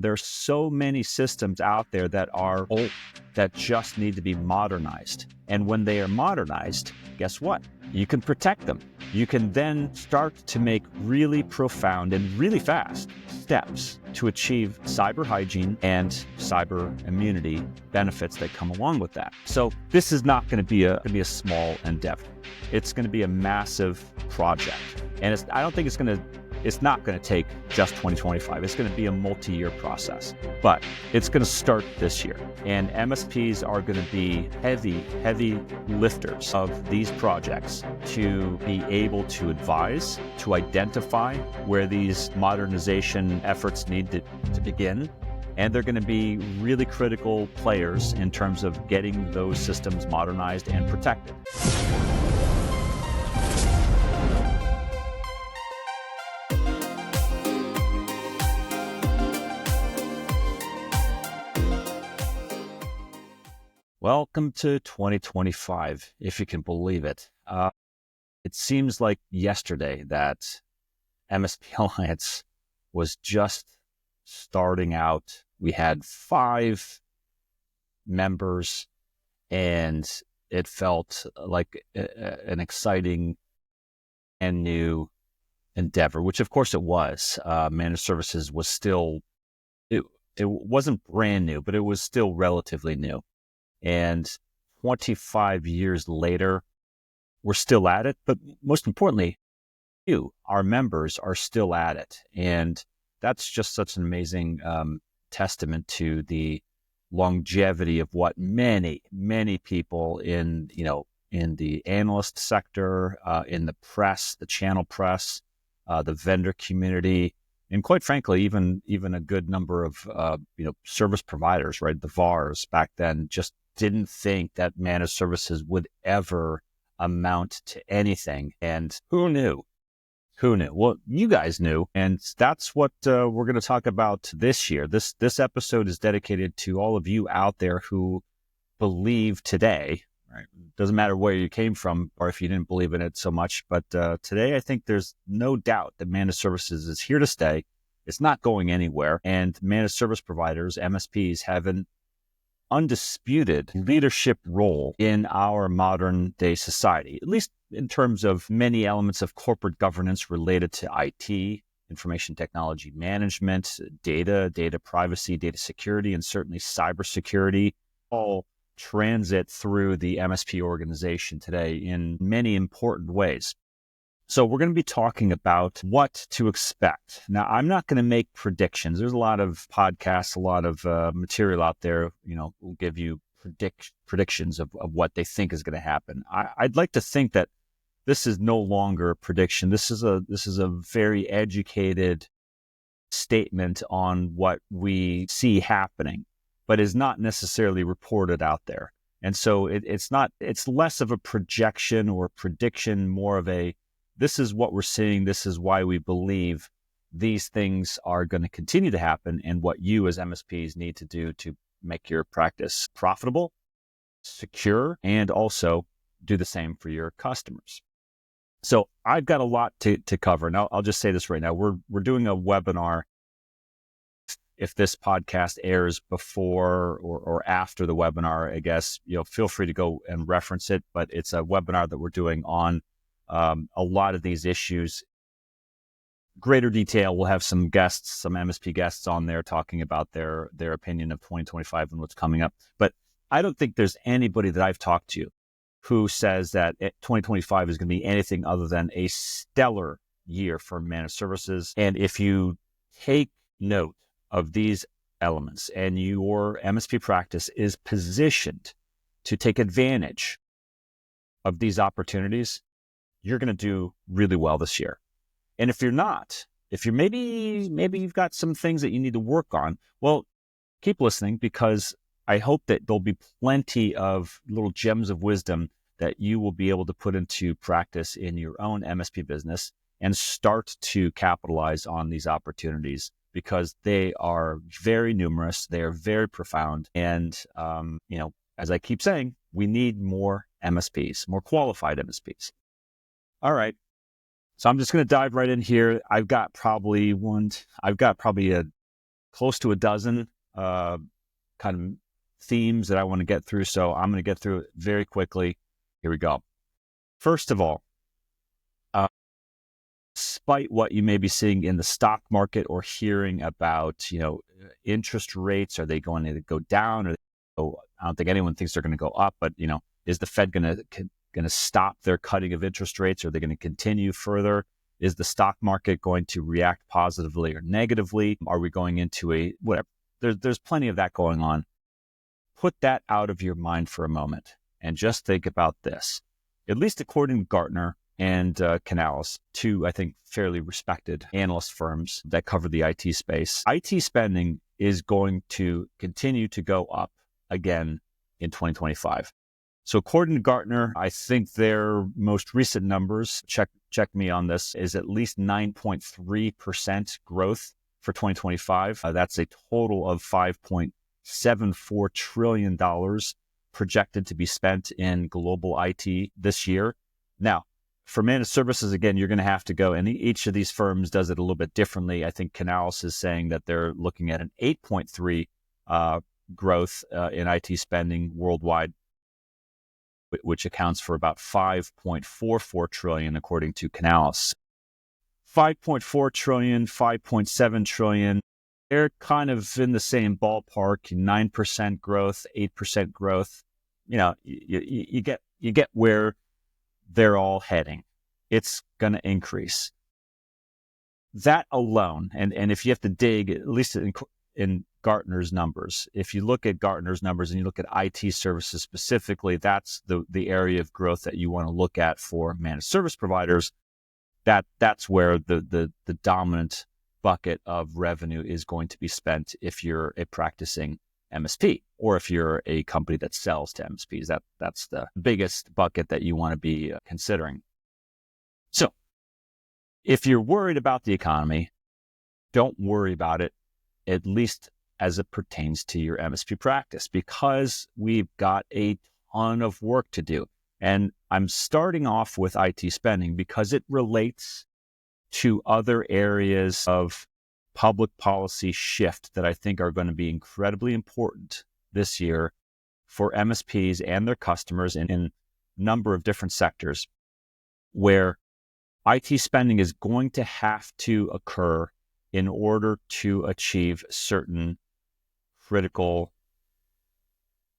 There's so many systems out there that are old, that just need to be modernized. And when they are modernized, guess what? You can protect them. You can then start to make really profound and really fast steps to achieve cyber hygiene and cyber immunity benefits that come along with that. So this is not going to be a small endeavor. It's going to be a massive project. And I don't think it's not going to take just 2025. It's going to be a multi-year process, but it's going to start this year. And MSPs are going to be heavy lifters of these projects to be able to advise, to identify where these modernization efforts need to begin. And they're going to be really critical players in terms of getting those systems modernized and protected. Welcome to 2025, if you can believe it. It seems like yesterday that MSP Alliance was just starting out. We had 5 members, and it felt like an exciting and new endeavor, which of course it was. Managed services was still, it wasn't brand new, but it was still relatively new. And 25 years later, we're still at it. But most importantly, our members, are still at it. And that's just such an amazing testament to the longevity of what many people in the analyst sector, in the press, the channel press, the vendor community, and quite frankly, even a good number of service providers, right? The VARs back then just didn't think that managed services would ever amount to anything. And who knew? Well, you guys knew. And that's what we're going to talk about this year. This episode is dedicated to all of you out there who believe today, right? Doesn't matter where you came from or if you didn't believe in it so much. But today, I think there's no doubt that managed services is here to stay. It's not going anywhere. And managed service providers, MSPs, have an undisputed leadership role in our modern day society, at least in terms of many elements of corporate governance related to IT, information technology management, data privacy, data security, and certainly cybersecurity, all transit through the MSP organization today in many important ways. So we're going to be talking about what to expect. Now, I'm not going to make predictions. There's a lot of podcasts, a lot of material out there, will give you predictions of what they think is going to happen. I'd like to think that this is no longer a prediction. This is a very educated statement on what we see happening, but is not necessarily reported out there. And so it's less of a projection or prediction, more of this is what we're seeing. This is why we believe these things are going to continue to happen, and what you as MSPs need to do to make your practice profitable, secure, and also do the same for your customers. So I've got a lot to cover. Now, I'll just say this right now. We're doing a webinar. If this podcast airs before or after the webinar, I guess, feel free to go and reference it. But it's a webinar that we're doing on a lot of these issues. Greater detail. We'll have some guests, some MSP guests on there talking about their opinion of 2025 and what's coming up. But I don't think there's anybody that I've talked to who says that 2025 is going to be anything other than a stellar year for managed services. And if you take note of these elements and your MSP practice is positioned to take advantage of these opportunities, you're going to do really well this year. And if you're not, if you're maybe you've got some things that you need to work on, well, keep listening, because I hope that there'll be plenty of little gems of wisdom that you will be able to put into practice in your own MSP business and start to capitalize on these opportunities, because they are very numerous. They are very profound. And, as I keep saying, we need more MSPs, more qualified MSPs. All right. So I'm just going to dive right in here. I've got probably close to a dozen kind of themes that I want to get through. So I'm going to get through it very quickly. Here we go. First of all, despite what you may be seeing in the stock market or hearing about, interest rates, are they going to go down? Or I don't think anyone thinks they're going to go up, but is the Fed going to stop their cutting of interest rates? Are they going to continue further? Is the stock market going to react positively or negatively? Are we going into a whatever? There's plenty of that going on. Put that out of your mind for a moment and just think about this. At least according to Gartner and Canalys, two, I think, fairly respected analyst firms that cover the IT space, IT spending is going to continue to go up again in 2025. So according to Gartner, I think their most recent numbers, check me on this, is at least 9.3% growth for 2025. That's a total of $5.74 trillion projected to be spent in global IT this year. Now, for managed services, again, you're going to have to go, and each of these firms does it a little bit differently. I think Canalys is saying that they're looking at an 8.3 growth in IT spending worldwide, which accounts for about 5.44 trillion, according to Canalys. 5.4 trillion, 5.7 trillion, they're kind of in the same ballpark, 9% growth, 8% growth. You get where they're all heading. It's going to increase. That alone, and if you have to dig, at least in Gartner's numbers, if you look at Gartner's numbers and you look at IT services specifically, that's the area of growth that you want to look at for managed service providers. That's where the dominant bucket of revenue is going to be spent if you're a practicing MSP, or if you're a company that sells to MSPs. That's the biggest bucket that you want to be considering. So if you're worried about the economy, don't worry about it, at least as it pertains to your MSP practice, because we've got a ton of work to do. And I'm starting off with IT spending because it relates to other areas of public policy shift that I think are going to be incredibly important this year for MSPs and their customers in a number of different sectors, where IT spending is going to have to occur in order to achieve certain critical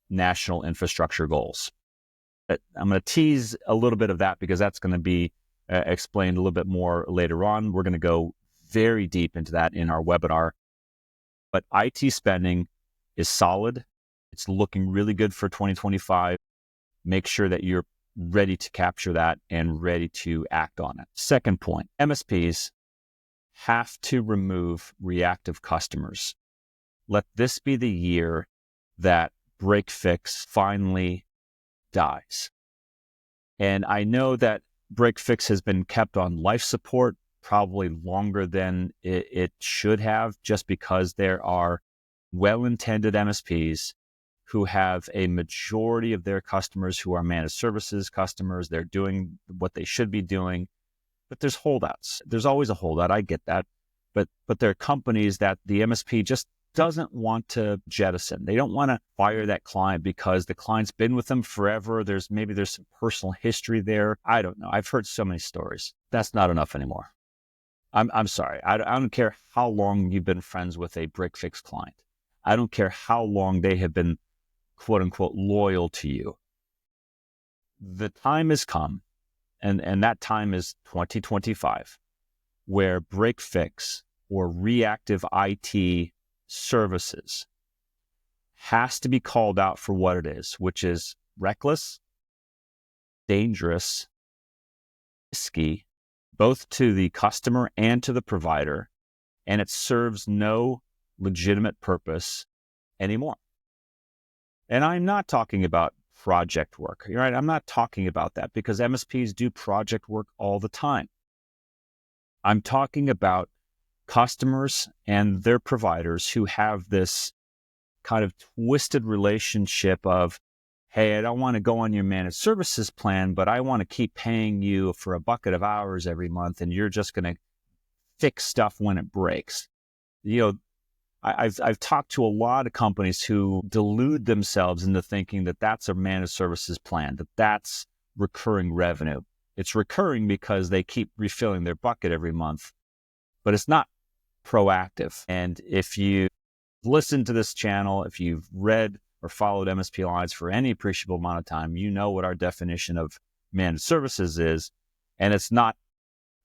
national infrastructure goals. I'm going to tease a little bit of that because that's going to be explained a little bit more later on. We're going to go very deep into that in our webinar. But IT spending is solid. It's looking really good for 2025. Make sure that you're ready to capture that and ready to act on it. Second point, MSPs have to remove reactive customers. Let this be the year that break fix finally dies. And I know that break fix has been kept on life support probably longer than it should have, just because there are well-intended MSPs who have a majority of their customers who are managed services customers. They're doing what they should be doing, but there's holdouts. There's always a holdout. I get that. But there are companies that the MSP just doesn't want to jettison. They don't want to fire that client because the client's been with them forever. There's some personal history there. I don't know. I've heard so many stories. That's not enough anymore. I'm sorry. I don't care how long you've been friends with a break fix client. I don't care how long they have been, quote unquote, loyal to you. The time has come, and that time is 2025, where break fix or reactive IT services has to be called out for what it is, which is reckless, dangerous, risky, both to the customer and to the provider, and it serves no legitimate purpose anymore. And I'm not talking about project work, right? I'm not talking about that, because MSPs do project work all the time. I'm talking about customers and their providers who have this kind of twisted relationship of, hey, I don't want to go on your managed services plan, but I want to keep paying you for a bucket of hours every month, and you're just going to fix stuff when it breaks. I've talked to a lot of companies who delude themselves into thinking that that's a managed services plan, that that's recurring revenue. It's recurring because they keep refilling their bucket every month, but it's not proactive. And if you listen to this channel, if you've read or followed MSP Alliance for any appreciable amount of time, you know what our definition of managed services is. And it's not,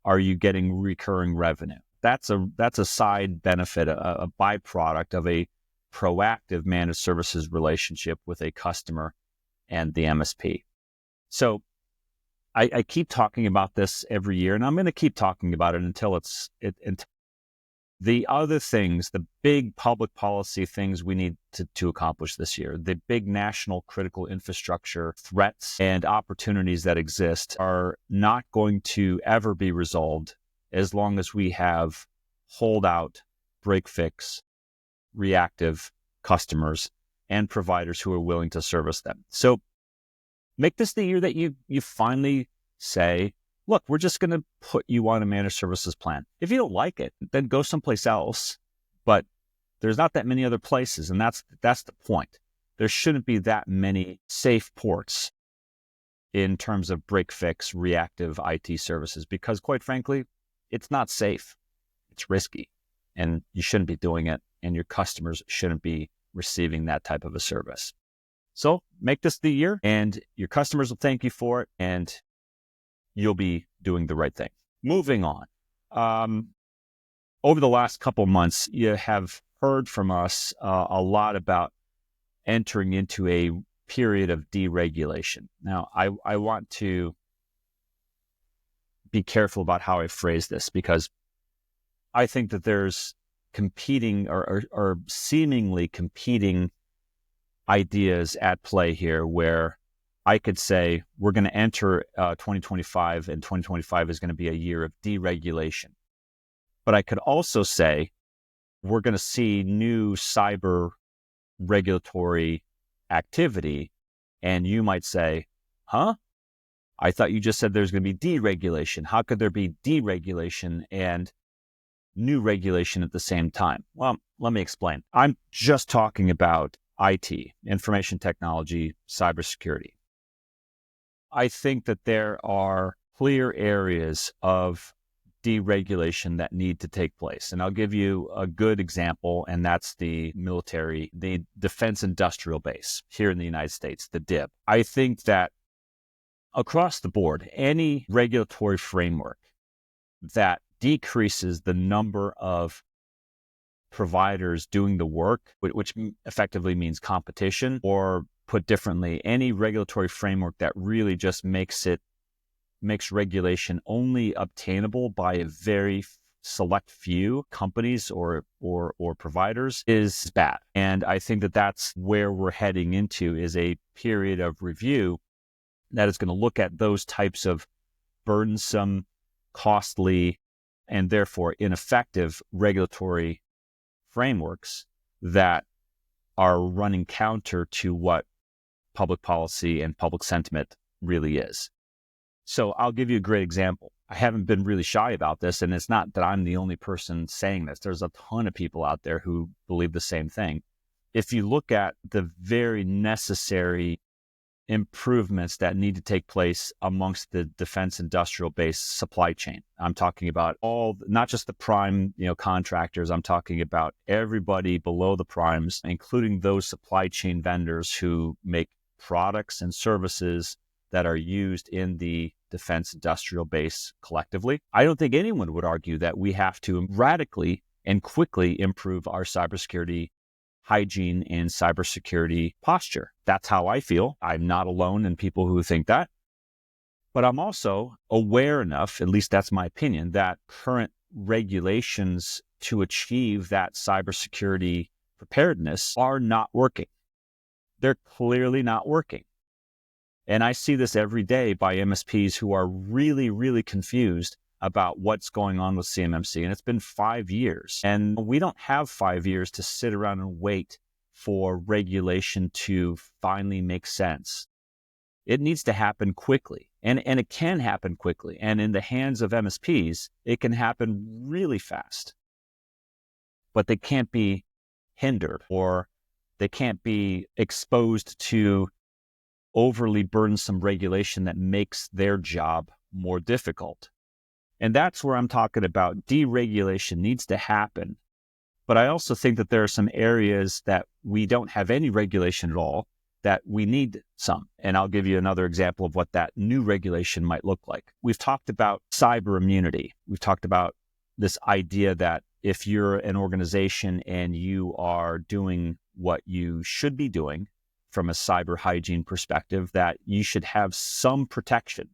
are you getting recurring revenue? That's a side benefit, a byproduct of a proactive managed services relationship with a customer and the MSP. So I keep talking about this every year, and I'm going to keep talking about it until the other things, the big public policy things we need to accomplish this year, the big national critical infrastructure threats and opportunities that exist are not going to ever be resolved as long as we have holdout, break-fix, reactive customers and providers who are willing to service them. So make this the year that you finally say, look, we're just going to put you on a managed services plan. If you don't like it, then go someplace else. But there's not that many other places, and that's the point. There shouldn't be that many safe ports in terms of break-fix, reactive IT services, because quite frankly, it's not safe. It's risky, and you shouldn't be doing it, and your customers shouldn't be receiving that type of a service. So make this the year, and your customers will thank you for it, and you'll be doing the right thing. Moving on. Over the last couple of months, you have heard from us a lot about entering into a period of deregulation. Now, I want to be careful about how I phrase this, because I think that there's competing or seemingly competing ideas at play here, where I could say we're going to enter 2025, and 2025 is going to be a year of deregulation. But I could also say we're going to see new cyber regulatory activity, and you might say, huh? I thought you just said there's going to be deregulation. How could there be deregulation and new regulation at the same time? Well, let me explain. I'm just talking about IT, information technology, cybersecurity. I think that there are clear areas of deregulation that need to take place. And I'll give you a good example, and that's the military, the defense industrial base here in the United States, the DIB. I think that across the board, any regulatory framework that decreases the number of providers doing the work, which effectively means competition, or put differently, any regulatory framework that really just makes regulation only obtainable by a very select few companies or providers is bad. And I think that that's where we're heading into, is a period of review that is going to look at those types of burdensome, costly, and therefore ineffective regulatory frameworks that are running counter to what public policy and public sentiment really is. So I'll give you a great example. I haven't been really shy about this, and it's not that I'm the only person saying this. There's a ton of people out there who believe the same thing. If you look at the very necessary improvements that need to take place amongst the defense industrial base supply chain, I'm talking about not just the prime, contractors. I'm talking about everybody below the primes, including those supply chain vendors who make products and services that are used in the defense industrial base collectively. I don't think anyone would argue that we have to radically and quickly improve our cybersecurity hygiene and cybersecurity posture. That's how I feel. I'm not alone in people who think that. But I'm also aware enough, at least that's my opinion, that current regulations to achieve that cybersecurity preparedness are not working. They're clearly not working. And I see this every day by MSPs who are really, really confused about what's going on with CMMC. And it's been 5 years. And we don't have 5 years to sit around and wait for regulation to finally make sense. It needs to happen quickly. And it can happen quickly. And in the hands of MSPs, it can happen really fast. But they can't be hindered, or they can't be exposed to overly burdensome regulation that makes their job more difficult. And that's where I'm talking about deregulation needs to happen. But I also think that there are some areas that we don't have any regulation at all that we need some. And I'll give you another example of what that new regulation might look like. We've talked about cyber immunity. We've talked about this idea that if you're an organization and you are doing what you should be doing from a cyber hygiene perspective, that you should have some protection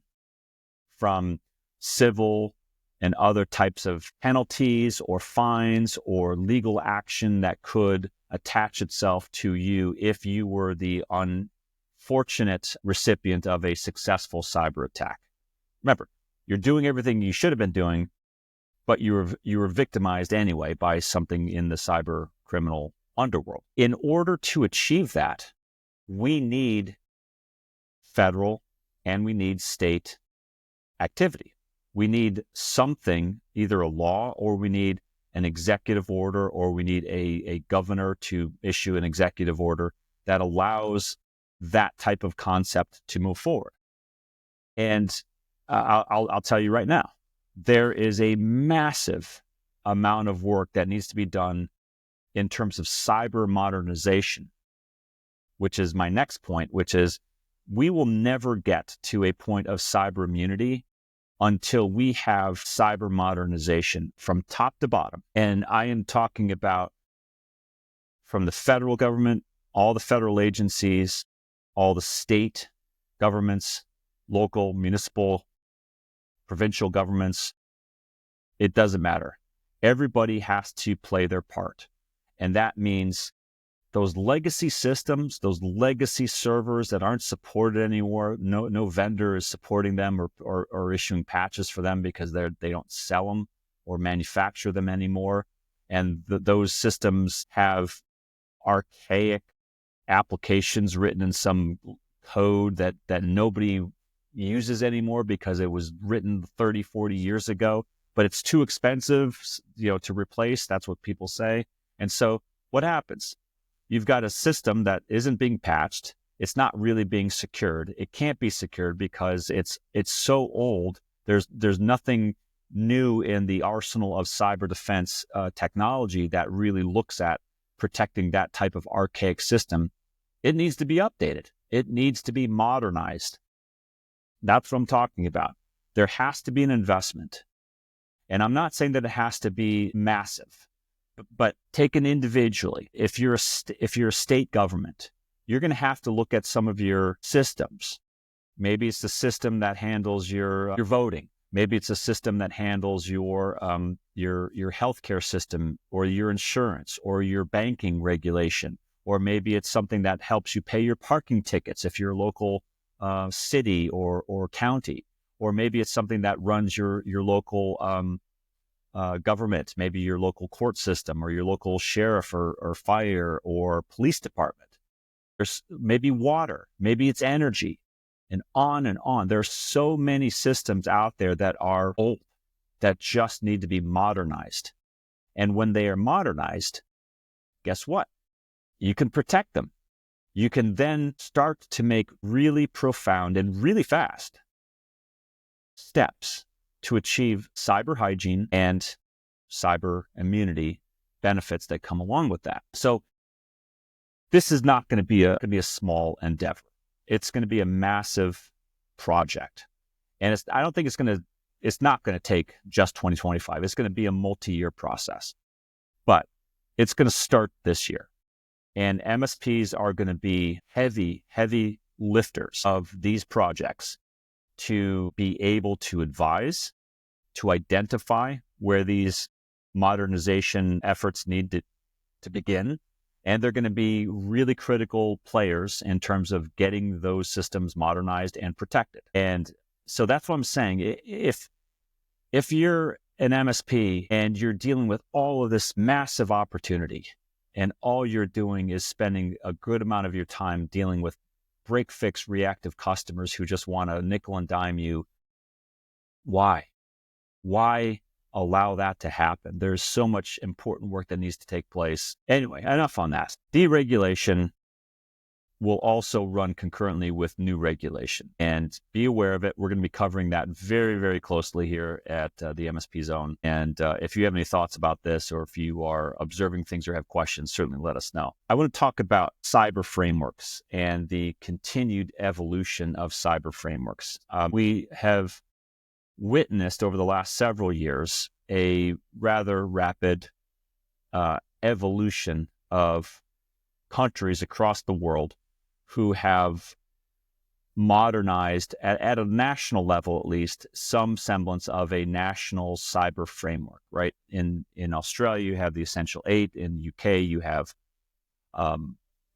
from civil and other types of penalties or fines or legal action that could attach itself to you if you were the unfortunate recipient of a successful cyber attack. Remember, you're doing everything you should have been doing, but you were victimized anyway by something in the cyber criminal underworld. In order to achieve that, we need federal and we need state activity. We need something, either a law, or we need an executive order, or we need a governor to issue an executive order that allows that type of concept to move forward. And I'll tell you right now, there is a massive amount of work that needs to be done in terms of cyber modernization, which is my next point, which is we will never get to a point of cyber immunity until we have cyber modernization from top to bottom. And I am talking about from the federal government, all the federal agencies, all the state governments, local, municipal, provincial governments. It doesn't matter. Everybody has to play their part. And that means those legacy systems, those legacy servers that aren't supported anymore, no vendor is supporting them or issuing patches for them because they don't sell them or manufacture them anymore. And those systems have archaic applications written in some code that nobody uses anymore because it was written 30, 40 years ago, but it's too expensive, to replace. That's what people say. And so what happens? You've got a system that isn't being patched. It's not really being secured. It can't be secured because it's so old. There's nothing new in the arsenal of cyber defense technology that really looks at protecting that type of archaic system. It needs to be updated. It needs to be modernized. That's what I'm talking about. There has to be an investment. And I'm not saying that it has to be massive. But taken individually, if you're a state government, you're going to have to look at some of your systems. Maybe it's the system that handles your voting. Maybe it's a system that handles your healthcare system, or your insurance, or your banking regulation, or maybe it's something that helps you pay your parking tickets if you're a local city or county, or maybe it's something that runs your local government, maybe your local court system or your local sheriff or fire or police department. There's maybe water, maybe it's energy, and on and on. There's so many systems out there that are old, that just need to be modernized. And when they are modernized, guess what? You can protect them. You can then start to make really profound and really fast steps to achieve cyber hygiene and cyber immunity benefits that come along with that. So this is not going to be a small endeavor. It's going to be a massive project. And I don't think it's not going to take just 2025. It's going to be a multi-year process. But it's going to start this year. And MSPs are going to be heavy lifters of these projects to be able to advise, to identify where these modernization efforts need to begin. And they're going to be really critical players in terms of getting those systems modernized and protected. And so that's what I'm saying. If you're an MSP and you're dealing with all of this massive opportunity, and all you're doing is spending a good amount of your time dealing with break-fix reactive customers who just want to nickel and dime you, why? Why allow that to happen. There's so much important work that needs to take place. Anyway, enough on that. Deregulation will also run concurrently with new regulation. And be aware of it. We're going to be covering that very, very closely here at the MSPZone. And if you have any thoughts about this, or if you are observing things or have questions, certainly let us know. I want to talk about cyber frameworks and the continued evolution of cyber frameworks. We have witnessed over the last several years a rather rapid evolution of countries across the world who have modernized, at a national level at least, some semblance of a national cyber framework, right? In Australia, you have the Essential 8. In the UK, you have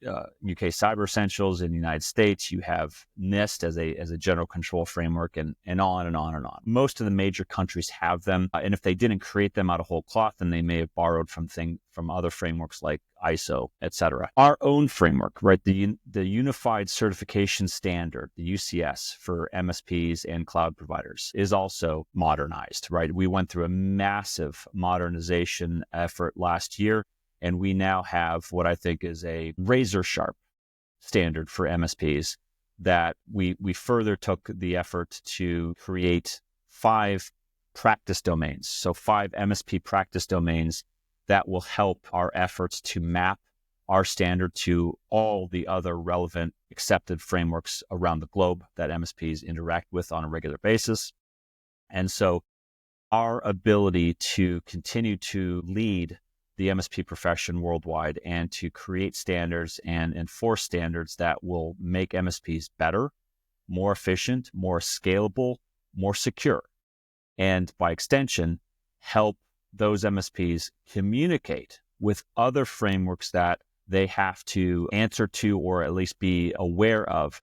UK Cyber Essentials. In the United States, you have NIST as a general control framework, and on and on and on. Most of the major countries have them, and if they didn't create them out of whole cloth, then they may have borrowed from other frameworks like ISO, etc. Our own framework, right, the Unified Certification Standard, the UCS for MSPs and cloud providers, is also modernized, right? We went through a massive modernization effort last year, and we now have what I think is a razor sharp standard for MSPs that we further took the effort to create 5 practice domains. So 5 MSP practice domains that will help our efforts to map our standard to all the other relevant accepted frameworks around the globe that MSPs interact with on a regular basis. And so our ability to continue to lead the MSP profession worldwide and to create standards and enforce standards that will make MSPs better, more efficient, more scalable, more secure, and by extension, help those MSPs communicate with other frameworks that they have to answer to or at least be aware of.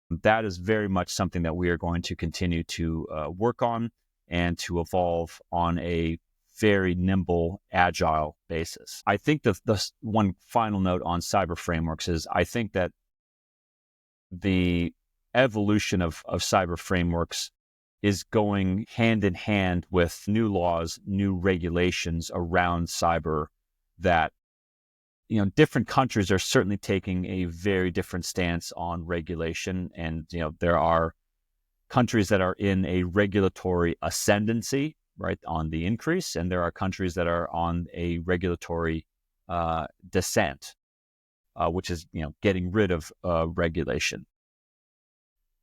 That is very much something that we are going to continue to work on and to evolve on a very nimble, agile basis. I think the one final note on cyber frameworks is I think that the evolution of cyber frameworks is going hand in hand with new laws, new regulations around cyber that, different countries are certainly taking a very different stance on regulation. And, there are countries that are in a regulatory ascendancy, right, on the increase, and there are countries that are on a regulatory descent, which is, getting rid of regulation.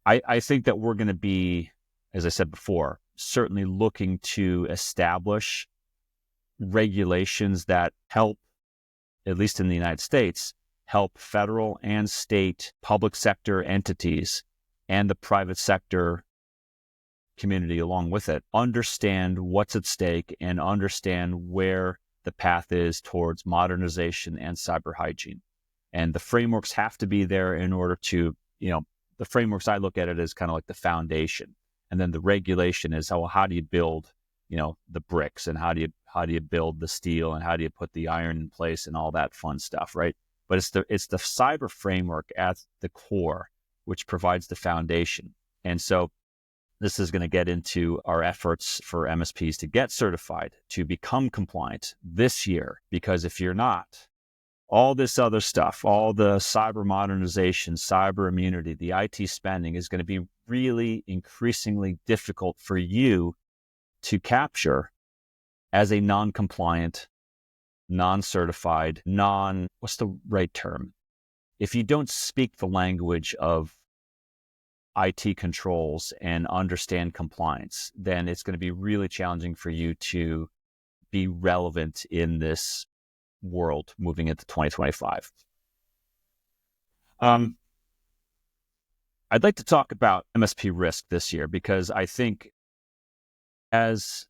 I think that we're going to be, as I said before, certainly looking to establish regulations that help, at least in the United States, help federal and state public sector entities and the private sector community along with it understand what's at stake and understand where the path is towards modernization and cyber hygiene. And the frameworks have to be there in order to, the frameworks, I look at it as kind of like the foundation. And then the regulation is, how do you build, the bricks, and how do you build the steel, and how do you put the iron in place and all that fun stuff, right? But it's the cyber framework at the core which provides the foundation. And so this is going to get into our efforts for MSPs to get certified, to become compliant this year, because if you're not, all this other stuff, all the cyber modernization, cyber immunity, the IT spending is going to be really increasingly difficult for you to capture as a non-compliant, non-certified, what's the right term? If you don't speak the language of IT controls and understand compliance, then it's going to be really challenging for you to be relevant in this world moving into 2025. I'd like to talk about MSP risk this year because I think as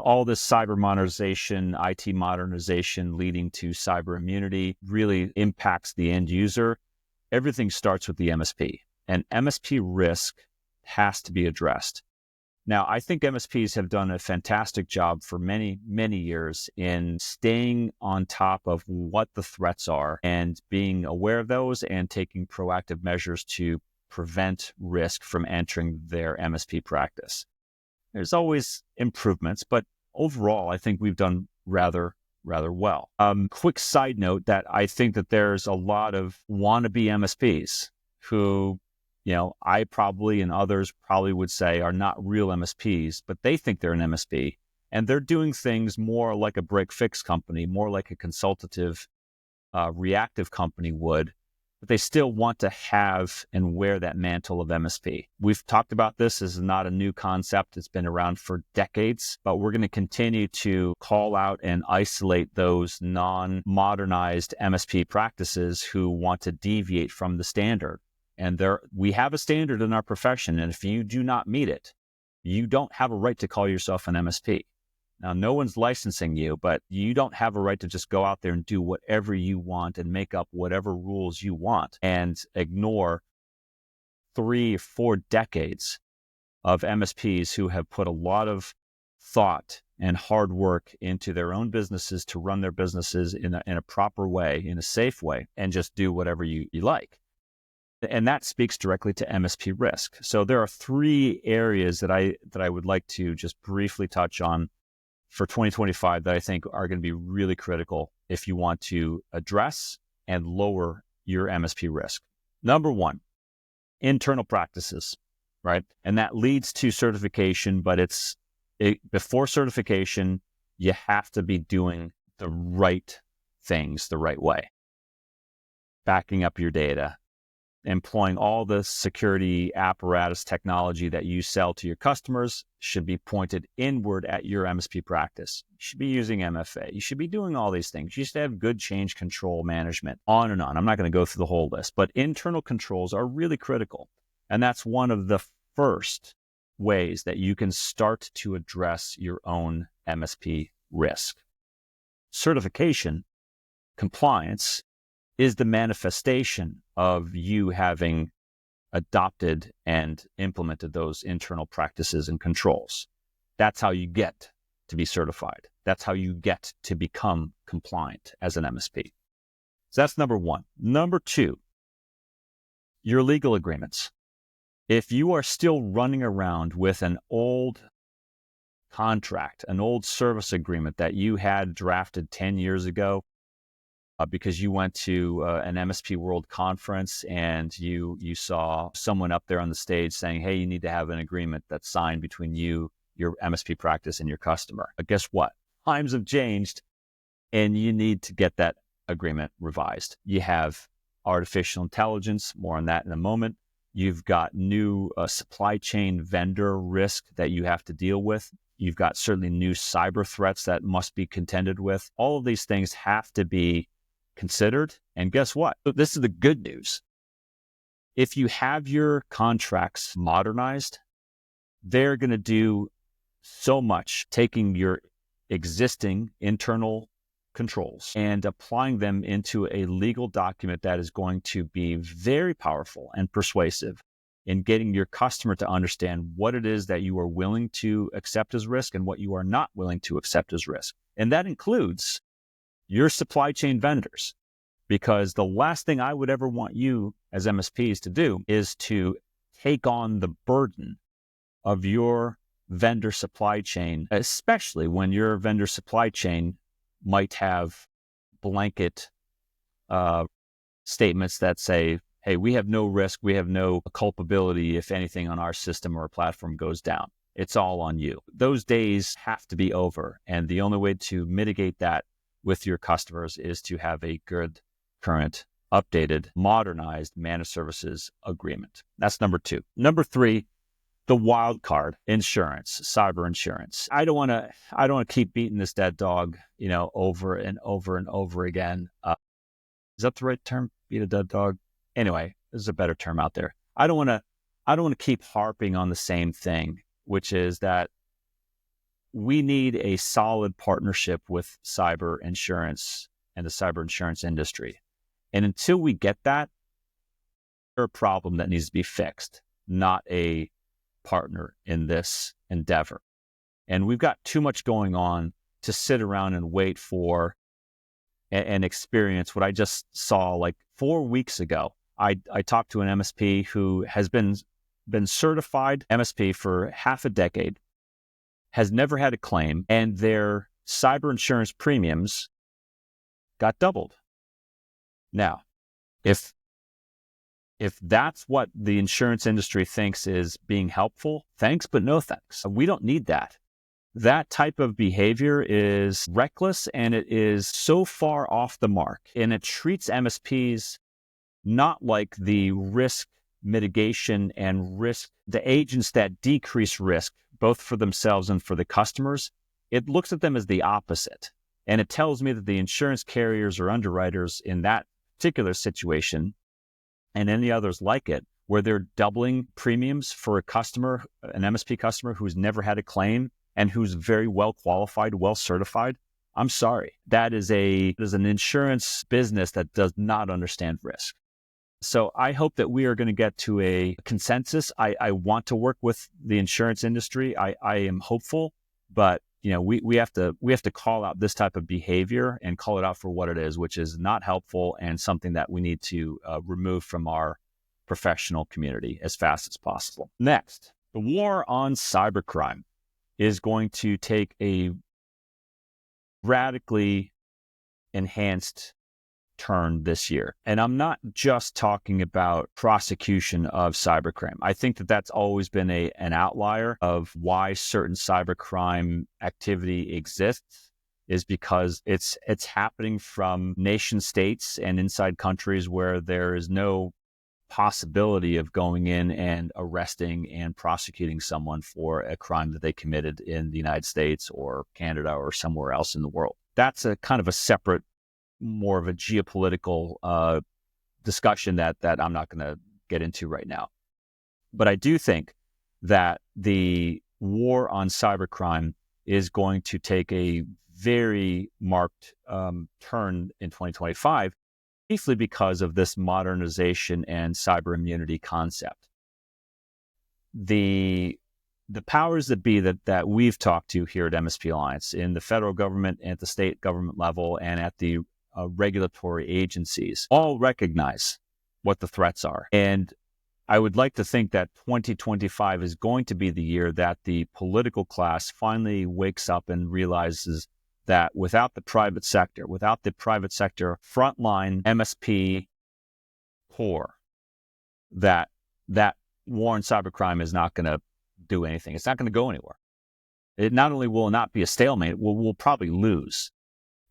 all this cyber modernization, IT modernization leading to cyber immunity really impacts the end user. Everything starts with the MSP, and MSP risk has to be addressed. Now, I think MSPs have done a fantastic job for many, many years in staying on top of what the threats are and being aware of those and taking proactive measures to prevent risk from entering their MSP practice. There's always improvements, but overall, I think we've done rather well. Quick side note that I think that there's a lot of wannabe MSPs who, I probably and others probably would say are not real MSPs, but they think they're an MSP. And they're doing things more like a break-fix company, more like a consultative, reactive company would, but they still want to have and wear that mantle of MSP. We've talked about this. This is not a new concept. It's been around for decades, but we're going to continue to call out and isolate those non-modernized MSP practices who want to deviate from the standard. And we have a standard in our profession, and if you do not meet it, you don't have a right to call yourself an MSP. Now, no one's licensing you, but you don't have a right to just go out there and do whatever you want and make up whatever rules you want and ignore 3 or 4 decades of MSPs who have put a lot of thought and hard work into their own businesses to run their businesses in a proper way, in a safe way, and just do whatever you like. And that speaks directly to MSP risk. So there are 3 areas that I would like to just briefly touch on for 2025 that I think are going to be really critical if you want to address and lower your MSP risk. Number 1, internal practices, right? And that leads to certification, but before certification, you have to be doing the right things the right way. Backing up your data, employing all the security apparatus technology that you sell to your customers should be pointed inward at your MSP practice. You should be using MFA. You should be doing all these things. You should have good change control management, on and on. I'm not going to go through the whole list, but internal controls are really critical. And that's one of the first ways that you can start to address your own MSP risk. Certification, compliance, is the manifestation of you having adopted and implemented those internal practices and controls. That's how you get to be certified. That's how you get to become compliant as an MSP. So that's number 1. Number 2, your legal agreements. If you are still running around with an old contract, an old service agreement that you had drafted 10 years ago, because you went to an MSP World Conference and you saw someone up there on the stage saying, hey, you need to have an agreement that's signed between you, your MSP practice, and your customer. But guess what? Times have changed, and you need to get that agreement revised. You have artificial intelligence, more on that in a moment. You've got new supply chain vendor risk that you have to deal with. You've got certainly new cyber threats that must be contended with. All of these things have to be considered. And guess what? This is the good news. If you have your contracts modernized, they're going to do so much, taking your existing internal controls and applying them into a legal document that is going to be very powerful and persuasive in getting your customer to understand what it is that you are willing to accept as risk and what you are not willing to accept as risk. And that includes your supply chain vendors, because the last thing I would ever want you as MSPs to do is to take on the burden of your vendor supply chain, especially when your vendor supply chain might have blanket statements that say, hey, we have no risk, we have no culpability if anything on our system or platform goes down. It's all on you. Those days have to be over. And the only way to mitigate that with your customers is to have a good, current, updated, modernized managed services agreement. That's number 2. Number 3, the wild card, insurance, cyber insurance. I don't want to keep beating this dead dog, over and over and over again. Is that the right term? Beat a dead dog? Anyway, there's a better term out there. I don't want to keep harping on the same thing, which is that we need a solid partnership with cyber insurance and the cyber insurance industry. And until we get that, there's a problem that needs to be fixed, not a partner in this endeavor. And we've got too much going on to sit around and wait for and experience what I just saw like 4 weeks ago. I talked to an MSP who has been certified MSP for half a decade. has never had a claim, and their cyber insurance premiums got doubled. Now, if that's what the insurance industry thinks is being helpful, thanks, but no thanks. We don't need that. That type of behavior is reckless, and it is so far off the mark, and it treats MSPs not like the risk mitigation and risk, the agents that decrease risk, both for themselves and for the customers. It looks at them as the opposite. And it tells me that the insurance carriers or underwriters in that particular situation, and any others like it, where they're doubling premiums for a customer, an MSP customer who's never had a claim and who's very well qualified, well certified, I'm sorry. That is an insurance business that does not understand risk. So I hope that we are going to get to a consensus. I want to work with the insurance industry. I am hopeful, but we have to call out this type of behavior and call it out for what it is, which is not helpful and something that we need to remove from our professional community as fast as possible. Next, the war on cybercrime is going to take a radically enhanced turn this year. And I'm not just talking about prosecution of cybercrime. I think that that's always been an outlier of why certain cybercrime activity exists, is because it's happening from nation states and inside countries where there is no possibility of going in and arresting and prosecuting someone for a crime that they committed in the United States or Canada or somewhere else in the world. That's a kind of a separate, more of a geopolitical discussion that I'm not going to get into right now. But I do think that the war on cybercrime is going to take a very marked turn in 2025, chiefly because of this modernization and cyber immunity concept. The powers that be that we've talked to here at MSP Alliance, in the federal government, at the state government level, and at the regulatory agencies, all recognize what the threats are. And I would like to think that 2025 is going to be the year that the political class finally wakes up and realizes that without the private sector frontline MSP core, that war on cybercrime is not going to do anything. It's not going to go anywhere. It not only will not be a stalemate, we'll probably lose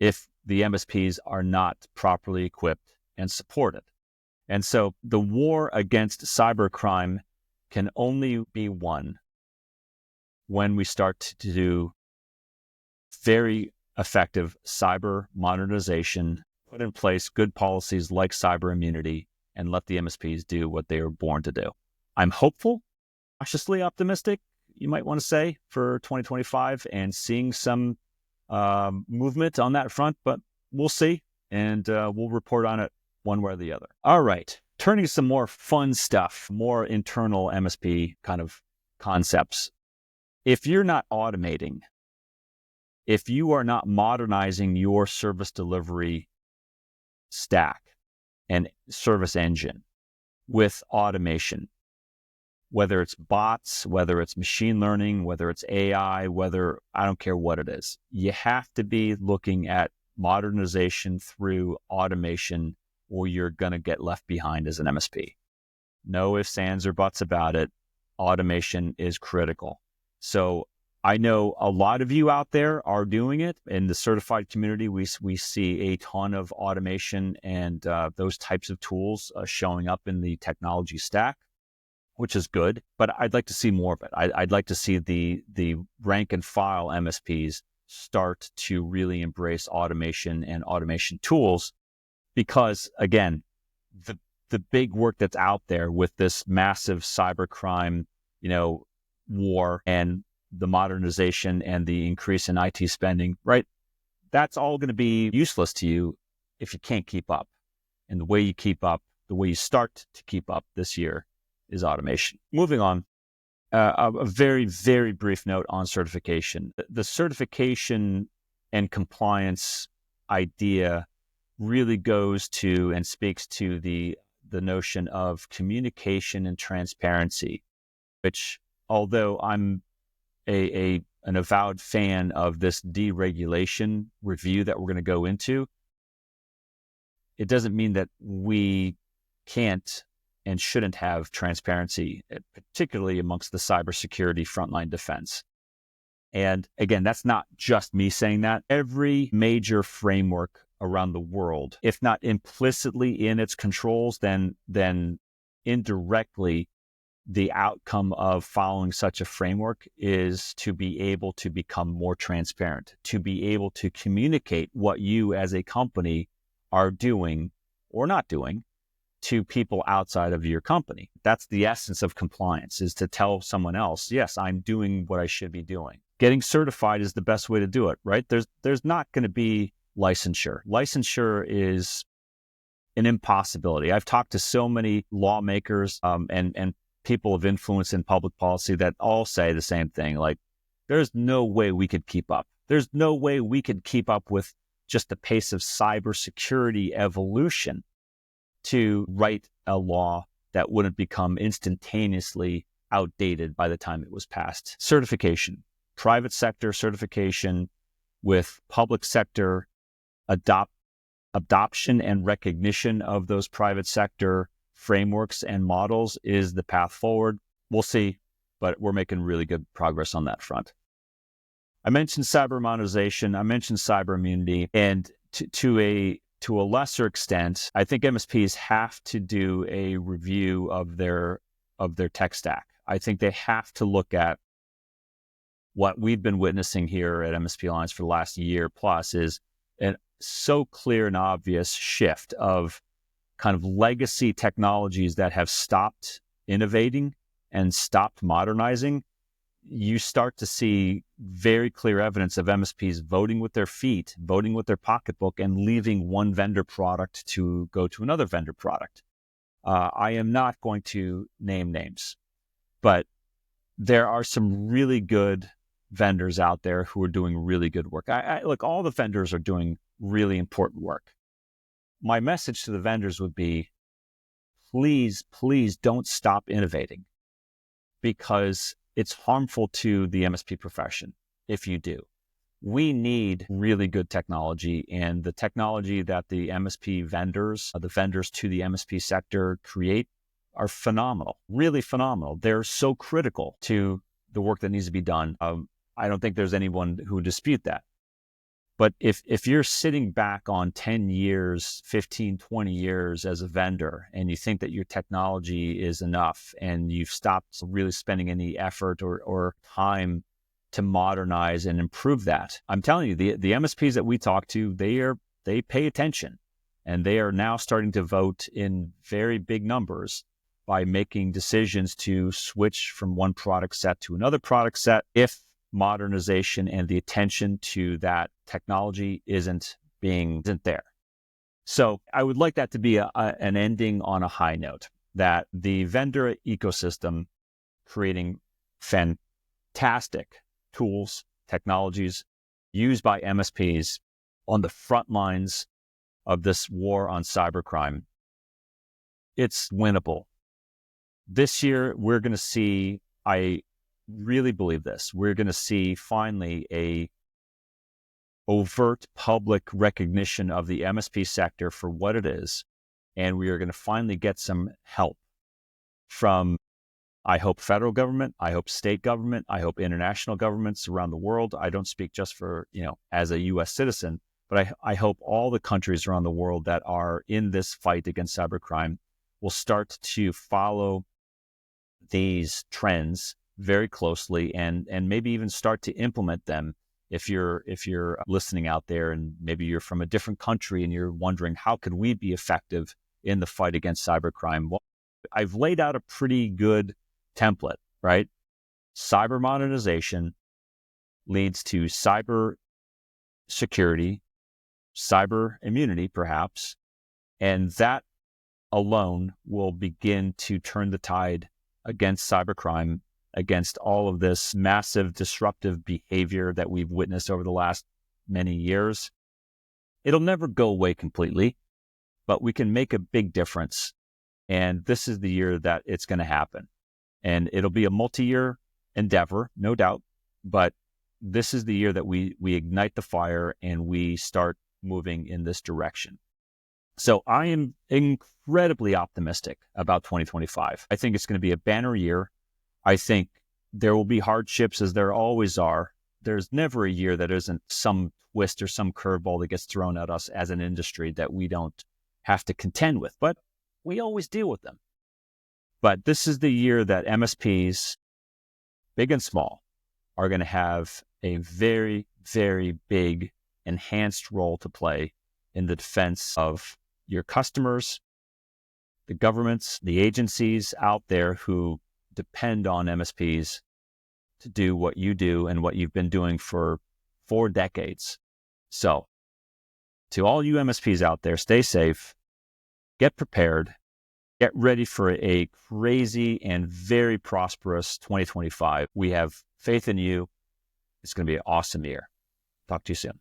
if the MSPs are not properly equipped and supported. And so the war against cybercrime can only be won when we start to do very effective cyber modernization, put in place good policies like cyber immunity, and let the MSPs do what they were born to do. I'm hopeful, cautiously optimistic, you might want to say, for 2025, and seeing some movement on that front, but we'll see, and we'll report on it one way or the other. All right, turning to some more fun stuff, more internal MSP kind of concepts. If you're not automating, if you are not modernizing your service delivery stack and service engine with automation, whether it's bots, whether it's machine learning, whether it's AI, I don't care what it is, you have to be looking at modernization through automation, or you're going to get left behind as an MSP. No ifs, ands, or buts about it. Automation is critical. So I know a lot of you out there are doing it. In the certified community, we see a ton of automation and those types of tools showing up in the technology stack, which is good, but I'd like to see more of it. I'd like to see the rank and file MSPs start to really embrace automation and automation tools, because again, the big work that's out there with this massive cybercrime, war, and the modernization and the increase in IT spending, right? That's all going to be useless to you if you can't keep up. And the way you keep up, the way you start to keep up this year, is automation. Moving on, a very, very brief note on certification. The certification and compliance idea really goes to and speaks to the notion of communication and transparency, which, although I'm an avowed fan of this deregulation review that we're going to go into, it doesn't mean that we can't and shouldn't have transparency, particularly amongst the cybersecurity frontline defense. And again, that's not just me saying that. Every major framework around the world, if not implicitly in its controls, then indirectly, the outcome of following such a framework is to be able to become more transparent, to be able to communicate what you as a company are doing or not doing to people outside of your company. That's the essence of compliance, is to tell someone else, yes, I'm doing what I should be doing. Getting certified is the best way to do it, right? There's not going to be licensure. Licensure is an impossibility. I've talked to so many lawmakers and people of influence in public policy that all say the same thing. Like, there's no way we could keep up. There's no way we could keep up with just the pace of cybersecurity evolution to write a law that wouldn't become instantaneously outdated by the time it was passed. Certification, private sector certification with public sector adoption and recognition of those private sector frameworks and models is the path forward. We'll see, but we're making really good progress on that front. I mentioned cyber modernization, I mentioned cyber immunity, and to a lesser extent, I think MSPs have to do a review of their tech stack. I think they have to look at what we've been witnessing here at MSP Alliance for the last year plus is a so clear and obvious shift of kind of legacy technologies that have stopped innovating and stopped modernizing. You start to see very clear evidence of MSPs voting with their feet, voting with their pocketbook, and leaving one vendor product to go to another vendor product. I am not going to name names, but there are some really good vendors out there who are doing really good work. Look, all the vendors are doing really important work. My message to the vendors would be, please don't stop innovating, because it's harmful to the MSP profession if you do. We need really good technology, and the technology that the MSP vendors, the vendors to the MSP sector create are phenomenal, really phenomenal. They're so critical to the work that needs to be done. I don't think there's anyone who would dispute that. But if you're sitting back on 10 years, 15, 20 years as a vendor, and you think that your technology is enough and you've stopped really spending any effort or time to modernize and improve that, I'm telling you, the MSPs that we talk to, they pay attention, and they are now starting to vote in very big numbers by making decisions to switch from one product set to another product set if modernization and the attention to that technology isn't there. So I would like that to be an ending on a high note, that the vendor ecosystem creating fantastic tools, technologies used by MSPs on the front lines of this war on cybercrime. It's winnable. This year, we're going to see, I really believe this, we're going to see finally a overt public recognition of the MSP sector for what it is. And we are going to finally get some help from, I hope, federal government, I hope state government, I hope international governments around the world. I don't speak just for, as a U.S. citizen, but I hope all the countries around the world that are in this fight against cybercrime will start to follow these trends very closely and maybe even start to implement them. If you're listening out there and maybe you're from a different country and you're wondering, how could we be effective in the fight against cybercrime? Well, I've laid out a pretty good template, right? Cyber modernization leads to cyber security, cyber immunity, perhaps, and that alone will begin to turn the tide against cybercrime, against all of this massive disruptive behavior that we've witnessed over the last many years. It'll never go away completely, but we can make a big difference. And this is the year that it's going to happen. And it'll be a multi-year endeavor, no doubt. but this is the year that we ignite the fire and we start moving in this direction. So I am incredibly optimistic about 2025. I think it's going to be a banner year. I think there will be hardships, as there always are. There's never a year that isn't some twist or some curveball that gets thrown at us as an industry that we don't have to contend with, but we always deal with them. But this is the year that MSPs, big and small, are going to have a very, very big enhanced role to play in the defense of your customers, the governments, the agencies out there who depend on MSPs to do what you do and what you've been doing for 4 decades. So to all you MSPs out there, stay safe, get prepared, get ready for a crazy and very prosperous 2025. We have faith in you. It's going to be an awesome year. Talk to you soon.